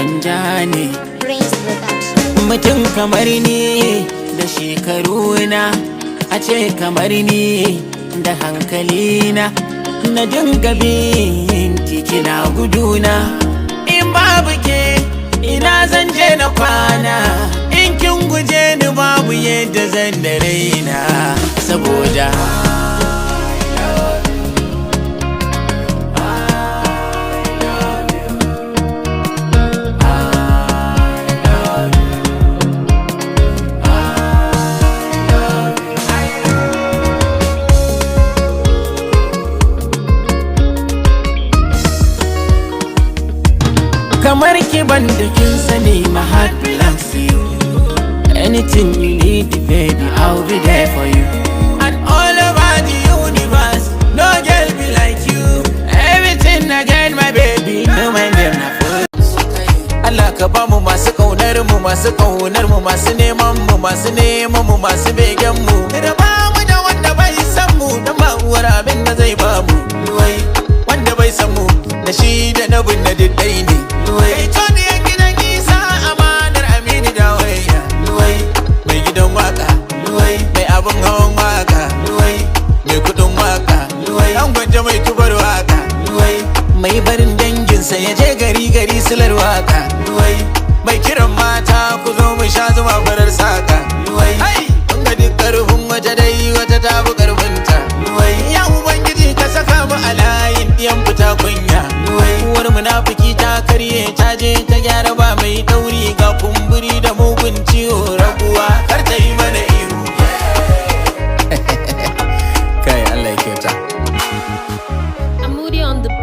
manja ne. Mutum kamar ni da shekaru na, a ce kamar ni da hankali na dinga bin kina guduna. In babu ke ina zan je na kwana, in kin guje ni babu yadda zan da raina. Saboda kamar ki banda kin sani, my heart belongs to you. Anything you need, baby, I'll be there for you. And all over the universe, no girl be like you. Everything I get, my baby, no man them na full. Allah ka ba mu masu kaunar mu, masu kaunar mu, masu neman mu, masu neman mu, masu begen mu. Da ba mu da wanda bai san mu, dan ba uwar abin da zai ba mu. Wanda bai san mu, da shi da na bin na diddai ne. Kai Tony yan gidan Isa, amanar Aminu da waya. Mai gidan waka, mai abin hawan waka, mai kudin waka, an gwanja mai tubar waka, mai barin danginsa ya je gari gari silar waka, mai kiran mata ku zo mu sha zuma farar saka. Kun ga duk karfin waje dai wata ta fi karfinta. Ya Ubangiji ka saka mu a layin ɗiyan fita kunya.